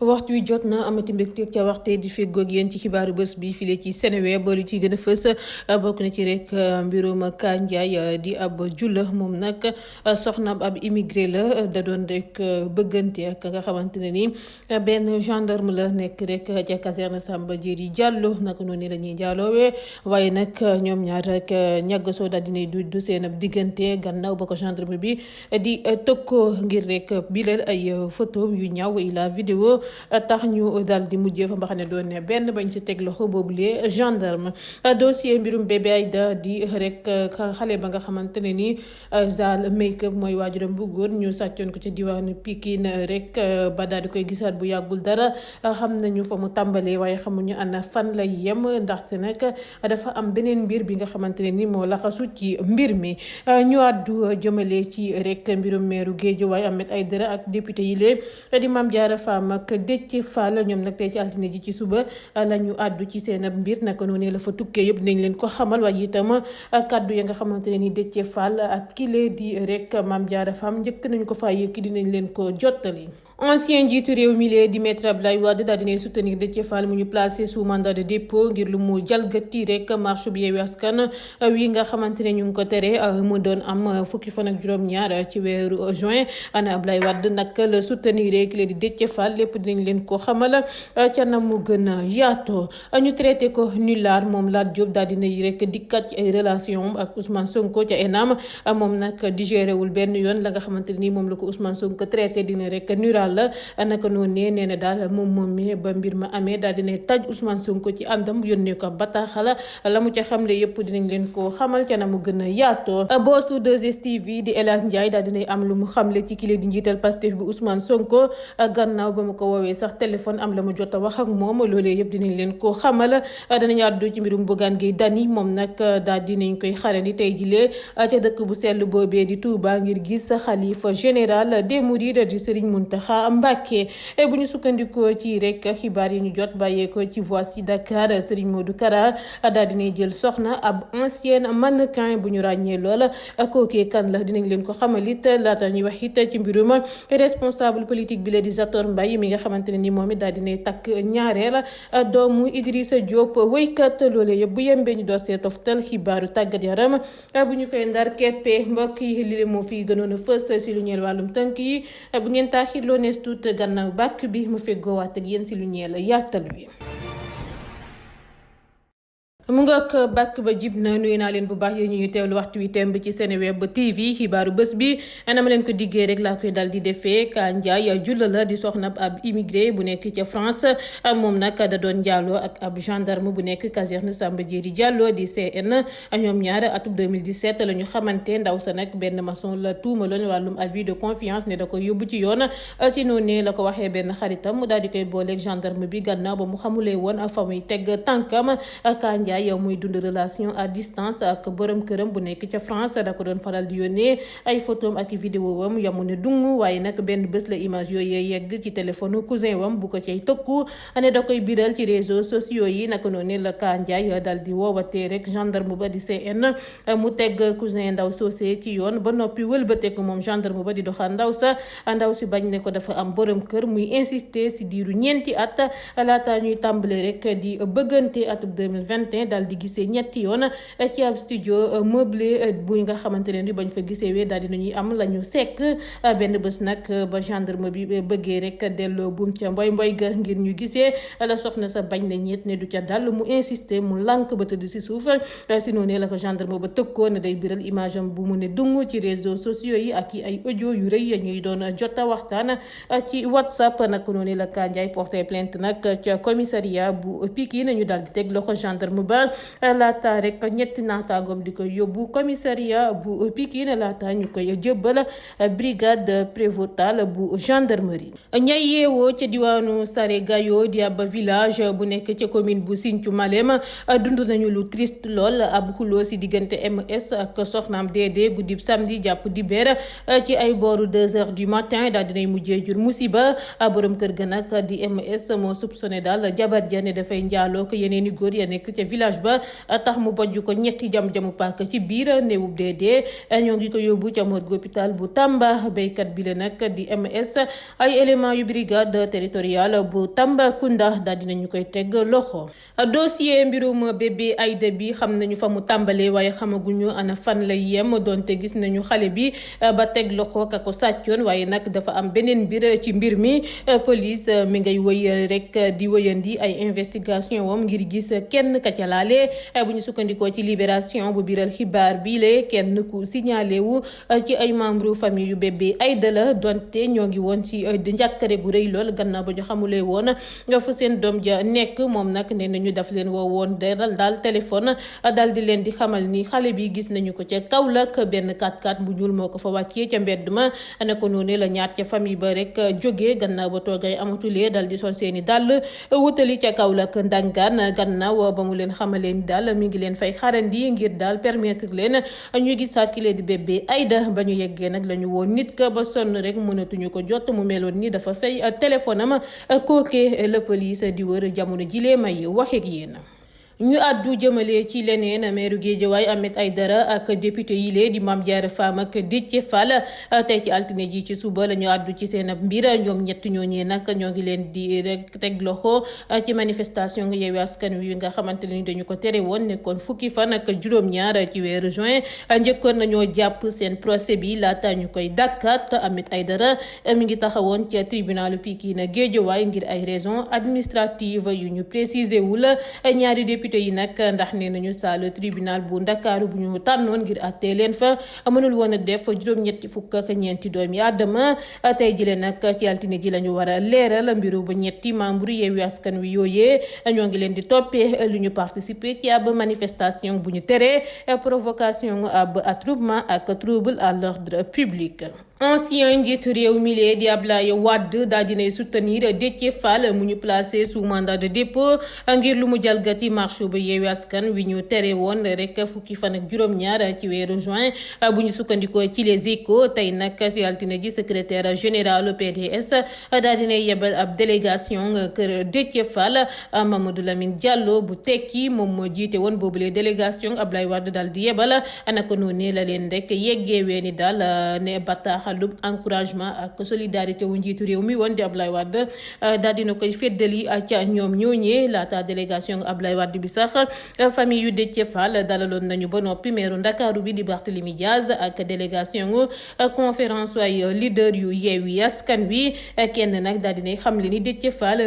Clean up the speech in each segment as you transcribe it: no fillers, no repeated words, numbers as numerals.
waxtu wi jot na amati mbégte ca waxte di feggoog yéen ci xibaaru bés bi file ci Seneweb lu ci gën a fës bokk na ci rek mbirum Ka Ndiaye di ab julla moom nag soxna ab immigré la da doon rek bëggante ak nga xamante ne ni benn gendarme la nekk rek ca caserne Samba Diéry Diallo naka noonu la ñuy jàlloowee waaye nag ñoom ñaar rek ñàggasoo daal dinay du seen ab diggante gannaaw ba ko gendarme bi di tëkkoo ngir rek bilal ay photo yu ñaaw la vidéo tax ñu daal di mujjee fa mbaxane doon ne benn bañ ci teg loxo boobulee gendarme. dossier mbirum bébé Aïda di rek xale ba nga xamante ne ni Zal make-up mooy waajuram bu góor ñu sàccoon ko ci diwaanu Pikine rek ba daal di koy gisaat bu yàggul dara xam nañu fa mu tàmbalee waaye xamuñu ana fan lay yem ndaxte nag dafa am beneen mbir bi nga xamante ne ni moo laxasu ci mbir mi. ñu àddu jëmale ci rek mbirum meeru Guédiawaye Ahmed Aïdara ak député yi lee di Mame Diarra Fam ak Déthié Fall ñoom nag tey ci altine ji ci suba la ñu àddu ci seen ab mbir naka noonu la fa tukkee yëpp dinañ leen ko xamal waaye itam kaddu ya nga xamante ne ni Déthié Fall ak kile di rek Mame Diarra Fam njëkk nañ ko faa yëkki dinañ leen ko jottali. ancien njiitu réew mi lee di maître Abdoulaye Wade daal dinay soutenir Déthié Fall mu ñu placé sous mandat de dépôt ngir lu mu jalgati rek marche bi Yewwi Askan wi nga xamante ne ñu ngi ko tere mu doon am fukki fan ak juróom-ñaar ci weeru juin ana Abdoulaye Wade nag la soutenir rek lee di Déthié Fall lépp dinañ leen ko xamal ca na mu gën a yaatoo ñu traité ko nulard moom Lat Diop daal dinay rek dikkat ci ay relation ak Ousmane Sonko ca ENAM moom nag digéré wul benn yoon la nga xamante ne ni moom la ko Ousmane Sonko traité dina rek nulard la naka noonu nee na daal moom mi ba mbir ma amee daal dina taj Ousmane Sonko ci àndam yónnee ko bataaxal la mu ca xamle yëpp dinañ leen ko xamal ca na mu gën a yaatoo. boosu 2STV di El Hadj Ndiaye daal dinay am lu mu xamle ci kile di njiital Pastef bi Ousmane Sonko gannaaw ba mu ko woowee sax téléphone am la mu jot a wax ak moom loolee yëpp dinañ leen ko xamal. danañ àddu ci mbirum Bougane Gueye Dany moom nag daal dinañ koy xarandi tey jilee ca dëkk bu sell boobee di Touba ngir gis xalifa général des Mourides di Serigne Mountakha Mbacké. bu ñu sukkandikoo ci rek xibaar yi ñu jot bàyyeekoo ci Voici Dakar Serigne Modou Kara daal dinay jël soxna ab ancienne mannequin bu ñu ràññee lool kookee kan la dinañ leen ko xamalit laata ñuy wax it ci mbirum responsable politique bi la di Zator Mbaye mi nga xamante ne ni moom it daal dinay takk ñaareel doomu Idrissa Diop woykat loolee yëpp bu yembee ñu door see toftal xibaaru tàggat yaram bu ñu koy ndar keppe mbokk yi li moo fi gënoon a fës si lu ñeel wàllum tënk yi bu ngeen taaxirloo nees tuut gannaaw bàkk bi mu feggoowaat ak yéen si lu ñeel yaatal wi. mu nga ak bàkk ba jib na nuyu naa leen bu baax yéen ñu teewlu waxtu wi temb ci Seneweb TV xibaaru bés bi anama leen ko diggee rek laa koy dal di defee Ka Ndiaye julla la di soxna ab immigré bu nekk ca France moom nag da doon njaaloo ak ab gendarme bu nekk caserne Samba Diéry Diallo di CN ñoom ñaar atub 2017 la ñu xamante ndaw sa nag benn maçon la tuumaloon wàllum abus de confiance ne da ko yóbbu ci yoon ci noonu la ko waxee benn xaritam mu daal di koy booleeg gendarme bi gannaaw ba mu xamulee woon fa muy teg tànkam. Ka Ndiaye yow muy dund relation à distance ak borom këram bu nekk ca France da ko doon faral di yónnee ay photom ak vidéo wam yamu ne dung waaye nag benn bés la image yooyu yegg ci téléphone cousin wam bu ko cay tëkku ne da koy biral ci réseaux sociaux yi naka noonu la Ka Ndiaye dal di woowatee rek gendarme ba di CN mu teg cousin ndaw soosee ci yoon ba noppi wëlbatee ko moom gendarme ba di doxal ndaw si bañ ne ko dafa am borom kër muy insister si diiru ñeenti at laata ñuy tàmbale rek di bëggante atub 2021 daal di gisee ñetti yoon ci ab studio meublé bu nga xamante ne ni bañ fa gisee wee daal di nañuy am la ñu sekk benn bés nag ba gendarme bi bëggee rek delloo buum ca mboy ga ngir ñu gisee la soxna sa bañ la ñeet ne du ca dal mu insister mu lànk ba tëdd si suuf si noonu la ko gendarme ba tëkkoo ne day biral image am bu mu ne dung ci réseaux sociaux yi ak i ay audio yu rëy ñuy doon jot a waxtaan ci WhatsApp nag noonu la Ka Ndiaye porté plainte nag ca commissariat bu Pikine ñu daal di teg loxo gendarme ba laata rek ñetti naataangoom di koy yóbbu commissariat bu Pikine laata ñu koy jëbbal brigade prévôtale bu gendarmerie. ñay yeewoo ca diwaanu Sare Gayo di ab village bu nekk ca commune bu Sinthiou Malem dund nañu lu triste lool ab xuloo si diggante MS ak soxnaam Dédé guddib samedi jàpp dibeer ci ay booru 2h du matin daal dinay mujjee jur musiba borom kër ga nag di MS moo soupçonné daal jabar ja ne dafay njaaloo ko yeneen i góor ya nekk ca village village ba tax mu bojj ko ñetti jam-jamu paaka ci biir néewub dee ñoo ngi ko yóbbu ca morgue hôpital bu Tamba. béykat bi la nag di MS ay éléments yu brigade territoriale bu Tambacounda daal dinañu koy teg loxo. dossier mbirum bébé Aïda bi xam nañu fa mu tàmbalee waaye xamaguñu ana fan lay yem donte gis nañu xale bi ba teg loxo ka ko sàccoon waaye nag dafa am beneen mbir ci mbir mi. police mi ngay wëy rek di wëyandi ay investigation wam ngir gis kenn ka ca laale bu ñu sukkandikoo ci libération bu biral xibaar bi le kenn ku signalé wu ci ay membre famille yu bébé Aïda la donte ñoo ngi woon ci njàkkare gu rëy lool gannaaw ba ñu xamulee woon fu seen doom ja nekk moom nag nee nañu daf leen woo woon daal téléphone daal di leen di xamal ni xale bi gis nañu ko ca Kaolack benn 4x4 bu ñuul moo ko fa wàccee ca mbedd ma ne ko noonu la ñaar ca famille ba rek jógee gannaaw ba toogay amatulee dal di sol seeni dàll wutali ca Kaolack ndangaan gannaaw ba mu leen xamalee ni daal mi ngi leen fay xarandi ngir daal permettre leen ñu gisaat ki leen di bébé Aïda ba ñu yeggee nag la ñu woon nit ka ba sonn rek mënatuñu ko jot mu meloon ni dafa fay téléphone am kooke la police di wër jamono jilee may waxeeg yéen. ñu àddu jëmale ci leneen meeru Guédiawaye Ahmed Aïdara ak député yi lee di Mame Diarra Fam ak Déthié Fall tey ci altine ji ci suba la ñu àddu ci seen ab mbir ñoom ñett ñooñee nag ñoo ngi leen di rek teg loxo ci manifestation nga Yewwi Askan Wi nga xamante ne ni dañu ko tere woon nekkoon fukki fan ak juróom-ñaar ci weeru juin njëkkoon nañoo jàpp seen procès bi laata ñu koy dakkat. Ahmed Aïdara mi ngi taxawoon ci tribunalu Pikine Guédiawaye ngir ay raisons administratives yu ñu préciser wul ñaari député yi nag ndax nee nañu salle tribunal bu Ndakaaru bu ñu tànnoon ngir àttee leen fa mënul woon a def juróom-ñetti fukk ak ñeenti doomi aadama. tey jile nag ci altine ji la ñu war a leeral mbiru bu ñetti membre Yewwi Askan Wi yooyee ñoo ngi leen di toppee lu ñu participer ci ab manifestation bu ñu teree provocation ab attroupement ak trouble à l'ordre public. ancien njiitu réew mi lee di Abdoulaye Wade daal dinay soutenir Déthié Fall mu ñu placé sous mandat de dépôt ngir lu mu jalgati marche bu Yewwi Askan Wi ñu tere woon rek fukki fan ak juróom-ñaar ci weeru juin bu ñu sukkandikoo ci Les Échos. tey nag si altine ji secrétaire général PDS daal dinay yebal ab délégation kër Déthié Fall. Mamadou Lamine Diallo bu tekki moom moo jiite woon boobule délégation Abdoulaye Wade daal di yebal naka noonu la leen rek yeggee ni daal ne bataaxal encouragement ak solidarité wu njiitu réew mi woon di Abdoulaye Wade daal dina koy feddali ca ñoom ñooñee laata délégation Abdoulaye Wade bi sax famille yu Déthié Fall dalaloon nañu ba noppi meeru Ndakaaru bi di Barthélémy Diaz ak délégation conférence ay leader yu Yewwi Askan Wi. kenn nag daal dinay xam le ni Déthié Fall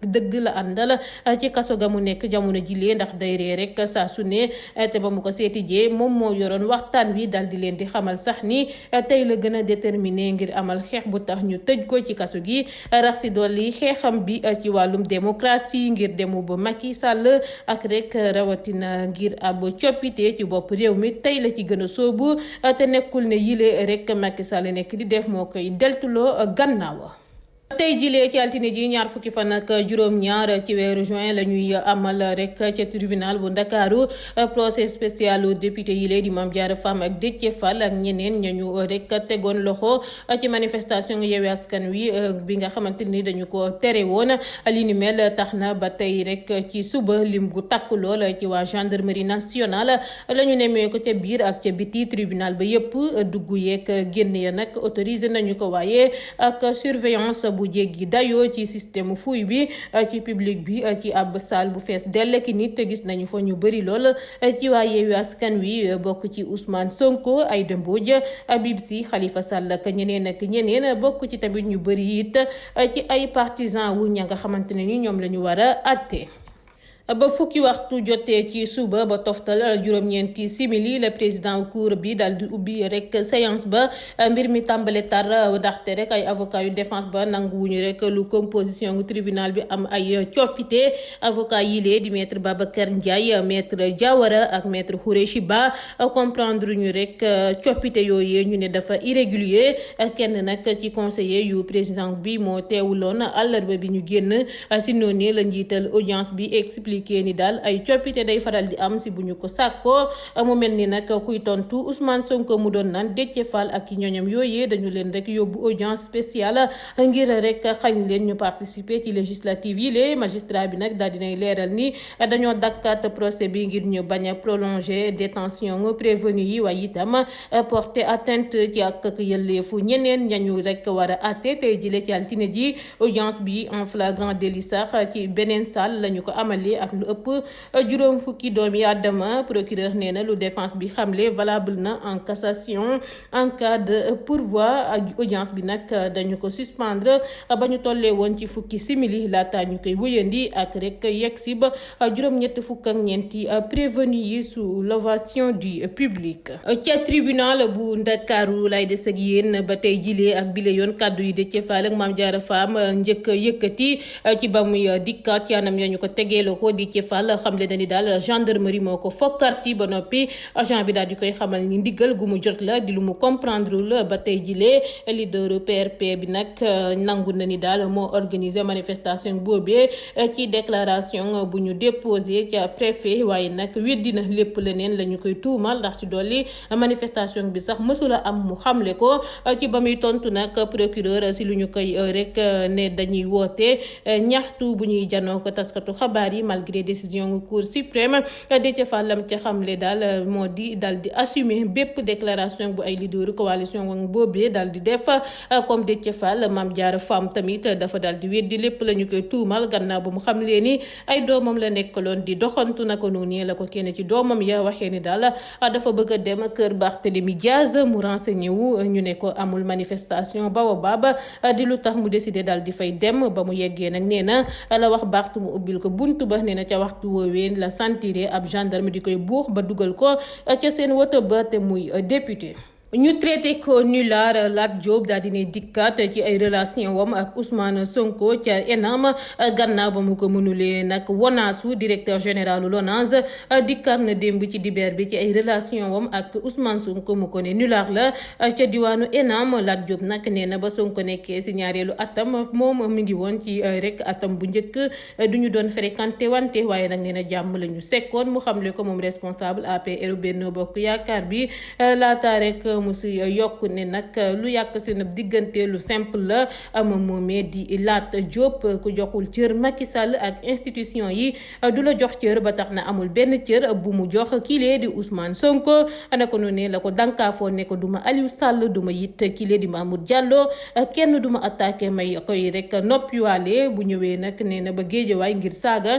dëgg la àndal ci kaso ga mu nekk jamono jilee ndax day ree rek saa su ne te ba mu ko seeti jee moom moo yoroon waxtaan wi daal di leen di xamal sax ni tey la gën a déterminé ngir amal xeex bu tax ñu tëj ko ci kaso gi rax si dolli xeexam bi ci wàllum démocratie ngir demu ba Macky Sall ak rek rawatina ngir ab coppite ci bopp réew mi tey la ci gën a sóobu te nekkul ne yile rek Macky Sall nekk di def moo koy deltuloo gannaaw. tey jilee ci altine ji ñaar fukki fan ak juróom-ñaar ci weeru juin la ñuy amal rek ca tribunal bu Ndakaaru procès spécial député yi lee di Mame Diarra Fam ak Déthié Fall ak ñeneen ñañu rek tegoon loxo ci manifestation Yewwi Askan Wi bi nga xamante ni dañu ko tere woon. li ni mel tax na ba tey rek ci suba lim gu takk lool ci waa gendarmerie nationale la ñu nemee ko ca biir ak ca biti tribunal ba yépp dugg yeeg génn ya nag autorisé nañu ko waaye ak surveillance bu jéggi dayoo ci système fuuy bi ci public bi ci ab salle bu fees dell ki nit gis nañu fa ñu bëri lool ci waa Yewwi Askan Wi bokk ci Ousmane Sonko, Aïda Mbodj, Habib Sy, Khalifa Sall ak ñeneen bokk ci tamit ñu bëri it ci ay partisans wu ña nga xamante ne ni ñoom la ñu war a àtte. ba fukki waxtu jotee ci suba ba toftal juróom-ñeenti simili le président cour bi daal di ubbi rek séance ba mbir mi tàmbale tar ndaxte rek ay avocat yu défense ba nanguwuñu rek lu composition tribunal bi am ay coppite. avocat yi lee di maître Babacar Ndiaye, maître Diawara ak maître Khoureyssi Ba comprendre ñu rek coppite yooyu ñu ne dafa irrégulier. kenn nag ci conseiller yu président bi moo teewuloon àllarba bi ñu génn si noonu la njiital audience bi expliqué expliqué ni daal ay coppite day faral di am si bu ñu ko sàkkoo mu mel ni nag kuy tontu Ousmane Sonko mu doon naan Déthié Fall ak ñoñom yooyee dañu leen rek yóbbu audience spéciale ngir rek xañ leen ñu participer ci législative yi les magistrat bi nag daal dinay leeral ni dañoo dakkaat procès bi ngir ñu bañ a prolonger détention prévenu yi waaye itam porter atteinte ci ak yëlleefu ñeneen ñañu rek war a àtte tey jile ci altine ji audience bi en flagrant délit sax ci beneen salle lañu ko amalee ak lu ëpp juróom fukki doomi aadama procureur nee na lu défense bi xamle valable na en cassation en cas de pourvoi audience bi nag dañu ko suspendre ba ñu tollee woon ci fukki simili laata ñu koy wëyandi ak rek yegsi ba juróom-ñett fukk ak ñeenti prévenu yi sous l'ovation du public. ca tribunal bu Ndakaaru lay des ak yéen ba tey jilee ak bile yoon kàddu yi Déthié Fall ak Mame Diarra Fam njëkk yëkkati ci ba muy dikkaat ci anam ya ñu ko tegeeloo ko Déthié Fall xamle na ni daal gendarmerie moo ko fokkarti ba noppi agent bi daal di koy xamal ni ndigal gu mu jot la di lu mu comprendre la ba tey jilee leader PRP bi nag nangu na ni daal moo organiser manifestation boobee ci déclaration bu ñu déposé ca préfet waaye nag weddi na lépp leneen la ñu koy tuumal ndax ci dolli manifestation bi sax mësula am mu xamle ko ci ba muy tontu nag procureur si lu ñu koy rek ne dañuy woote ñaxtu bu ñuy janoo ko taskatu xabaar yi malgré décision cour suprême Déthié Fall lam ca xamle daal moo di dal di assumer bépp déclaration bu ay leader coalition boobee dal di def comme Déthié Fall Mame Diarra Fam tamit dafa dal di weddi lépp la ñu koy tuumal gannaaw ba mu xam leen ni ay doomam la nekkaloon di doxantu naka noonu la ko kenn ci doomam ya waxee ni daal dafa bëgg a dem kër Barthélémy Diaz mu renseigné wu ñu ne ko amul manifestation Baobab di lu tax mu décidé dal di fay dem ba mu yeggee nag nee na la wax Barth mu ubbil ko buntu ba nee na ca waxtu woowee la sentiré ab gendarme di koy buux ba dugal ko ca seen woto ba te muy député. ñu traité ko nulard Lat Diop daal di ne dikkaat ci ay relation wam ak Ousmane Sonko ca ENAM gannaaw ba mu ko mënulee nag wonaasu directeur général LONASE dikkaat na démb ci dibeer bi ci ay relation wam ak Ousmane Sonko mu ko ne nulard la ca diwaanu ENAM Lat Diop nag nee na ba Sonko nekkee si ñaareelu atam moom mi ngi woon ci rek atam bu njëkk du ñu doon fréquenté wante waaye nag nee na jàmm la ñu sekkoon mu xamle ko moom responsable APR Benno Bokk Yaakaar bi laata rek mu si yokk ne nag lu yàq seen diggante lu simple la moom moomee di Lat Diop ku joxul cër Macky Sall ak institution yi du la jox cër ba tax na amul benn cër bu mu jox kilee di Ousmane Sonko naka noonu ne la ko dankaafoon ne ko duma Aliou Sall duma it kilee di Mamour Diallo kenn duma attaqué may koy rek noppiwaale bu ñëwee nag nee na ba géejawaay ngir saaga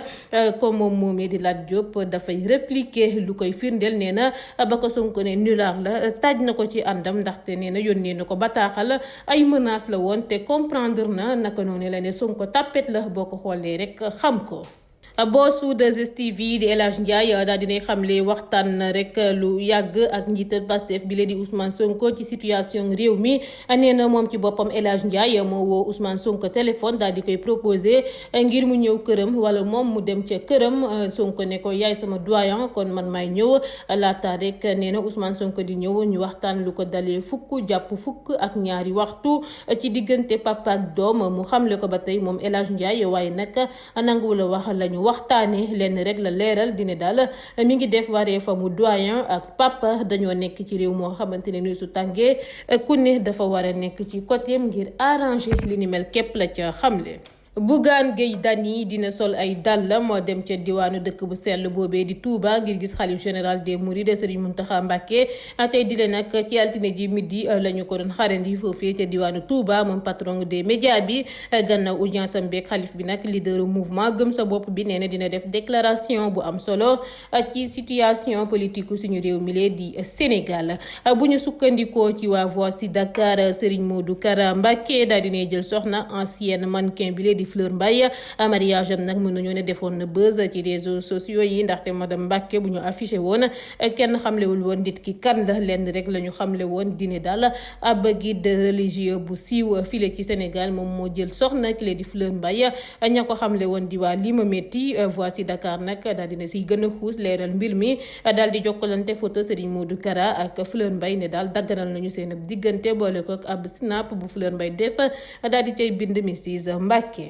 comme moom moomee di Lat Diop dafay répliquer lu koy firndeel nee na ba ko Sonko ne nulaar la taaj na ko ci àndam ndaxte nee na yónnee na ko bataaxal ay menace la woon te comprendre na naka noonu la ne Sonko tapet la boo ko xoolee rek xam ko. boosu 2STV di El Hadj Ndiaye daal dinay xamle waxtaan rek lu yàgg ak njiital Pastef bi la di Ousmane Sonko ci situation réew mi nee na moom ci boppam El Hadj Ndiaye moo woo Ousmane Sonko téléphone daal di koy proposé ngir mu ñëw këram wala moom mu dem ca këram Sonko ne ko yaay sama doyen kon man maay ñëw laata rek nee na Ousmane Sonko di ñëw ñu waxtaan lu ko dalee fukk jàpp fukk ak ñaari waxtu ci diggante papa ak doom mu xamle ko ba tey moom El Hadj Ndiaye waaye nag nanguwul a wax lañu waxtaane lenn rek la leeral dine daal mi ngi def waree fa mu doyen ak papa dañoo nekk ci réew moo xamante ne ni su tàngee ku ne dafa war a nekk ci côté ngir arranger li ni mel képp la ca xamle. Bougane Gueye Dany dina sol ay dàllam moo dem ca diwaanu dëkk bu sell boobee di Touba ngir gis xalif général des Mourides Serigne Mountakha Mbacké tey di leen nag ci altine ji midi la ñu ko doon xarandi foofee ca diwaanu Touba moom patron des médias bi gannaaw audience am beeg xalif bi nag leader mouvement gëm sa bopp bi nee na dina def déclaration bu am solo ci situation politique suñu réew mi lee di Sénégal bu ñu sukkandikoo ci waa Voici Dakar Serigne Modou Kara Mbacké daal dina jël soxna ancienne mannequin bi lee di Fleur Mbaye mariage am nag mën nañoo ne defoon na buzz ci réseaux sociaux yi ndaxte madame Mbacké bu ñu affiché woon kenn xamlewul woon nit ki kan la lenn rek la ñu xamle woon dine daal ab guide religieux bu siiw file ci Sénégal moom moo jël soxna ki lee di Fleur Mbaye ña ko xamle woon di waa Limametti Voici Dakar nag daal dina siy gën a xuus leeral mbir mi daal di jokkalante photo Serigne Modou Kara ak Fleur Mbaye ne daal dagganal nañu seen diggante boole ko ak ab snap bu Fleur Mbaye def daal di cay bind Mrs Mbacké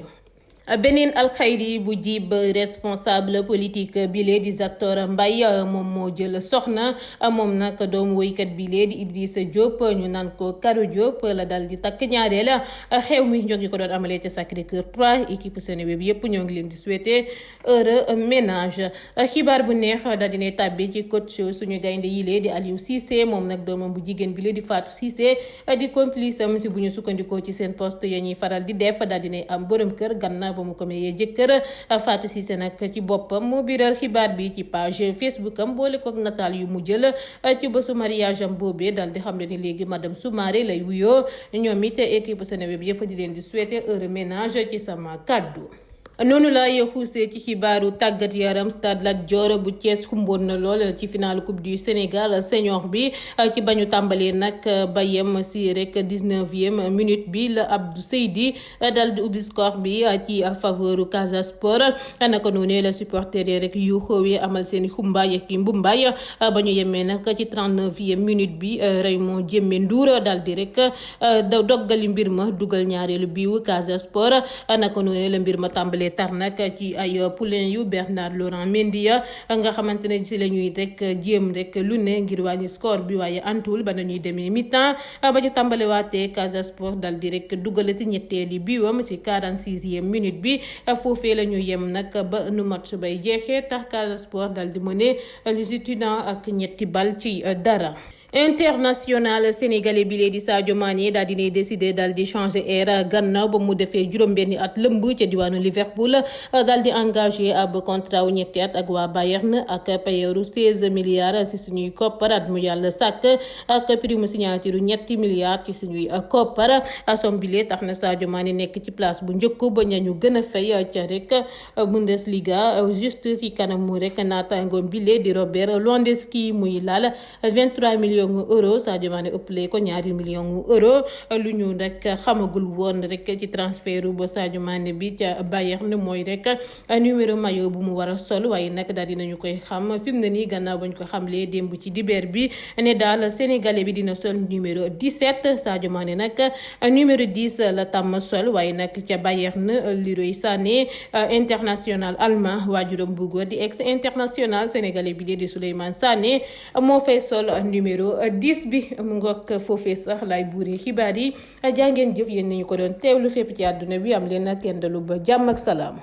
beneen alxayri bu jib responsable politique bile di Zator Mbaye moom moo jël soxna moom nag doomu woykat bile di Idrissa Diop ñu naan ko Karo Diop la dal di takk ñaareel xew mi ñoo ngi ko doon amalee ca Sacré-Cœur 3 équipe Seneweb yépp ñoo ngi leen di souhaiter heureux ménage. xibaar bu neex daal dinay tàbbi ci coach suñu gaynde yile di Aliou Cissé moom nag doomam bu jigéen bile di Fatou Cissé di complice am si bu ñu sukkandikoo ci seen poste ya ñuy faral di def daal dinay am borom kër gannaaw ba mu ko mayee jëkkër. Fatou Cissé nag ci boppam moo biral xibaar bi ci page Facebook am boole kook nataal yu mu jël ci bésu mariage am boobee dal di xam ne ni léegi madame Soumaré lay wuyoo ñoom it équipe Seneweb yëpp di leen di souhaiter heureux ménage ci sama kàddu. noonu la xuusee ci xibaaru tàggat yaram Stade Lat Dior bu Thiès xumboon na lool ci final coupe du Sénégal senior bi ci bañu tàmbalee nag ba yem si rek 19e minute bi la Abdou Seydi dal di ubbi score bi ci faveur Casa Sport naka noonu la supporter yi rek yu xoowe amal seen xumbaay ak mbumbaay ba ñu yemee nag ci 39e minute bi Raymond Jémé Ndour dal di rek doggali mbir ma dugal ñaareelu biiwu Casa Sport naka noonu la mbir ma tàmbalee tar nag ci ay poulain yu Bernard Laurent Mendy nga xamante ne ci la ñuy rek jéem rek lu ne ngir wàññi score bi waaye antul ba nañuy demee mi-temps ba ñu tàmbale waatee Casa Sport dal di rek dugalati ñetteeli biiwam ci 46e minute bi foofee la ñu yem nag ba nu match bay jeexee tax Casa Sport dal di mëne Lusitana ak ñetti bal ci dara. International sénégalais bi lee di Sadio Mané daal dinay décidé daal di changer air gannaaw ba mu defee juróom-benni at lëmb ca diwaanu Liverpool daal di engagé ab contrat wu ñetti at ak waa Bayern ak payeeru 16 milliards ci suñuy koppar at mu yàlla sàkk ak prime signature ñetti milliards ci suñuy koppar somme bi lee tax na Sadio Mané nekk ci place bu njëkk ba ñañu gën a fay ca rek Bundesliga juste ci kanamu rek naataangoom bi lee di Robert Lewandowski muy laal 23 millions euro. Sadio Mané ëpplee ko ñaari millions euro lu ñu rek xamagul woon rek ci transfert ba Sadio Mané bi ca Bayern mooy rek numéro maillot bu mu war a sol waaye nag daal dinañu koy xam fi mu ne nii gannaaw bañ ko xamlee démb ci dibeer bi ne daal sénégalais bi dina sol numéro 17 Sadio Mané nag numéro 10 la tàmm sol waaye nag ca Bayern Leroy Sané international allemand waajuram bu góor di ex international sénégalais bi di Souleymane Sané moo fay sol numéro 10 bi mu ngoog foofee sax lay buuree xibaar yi jàngeen jëf yéen nañu ko doon teewlu fépp ci àdduna bi am leen ak kendalu ba jàmm ak salaam.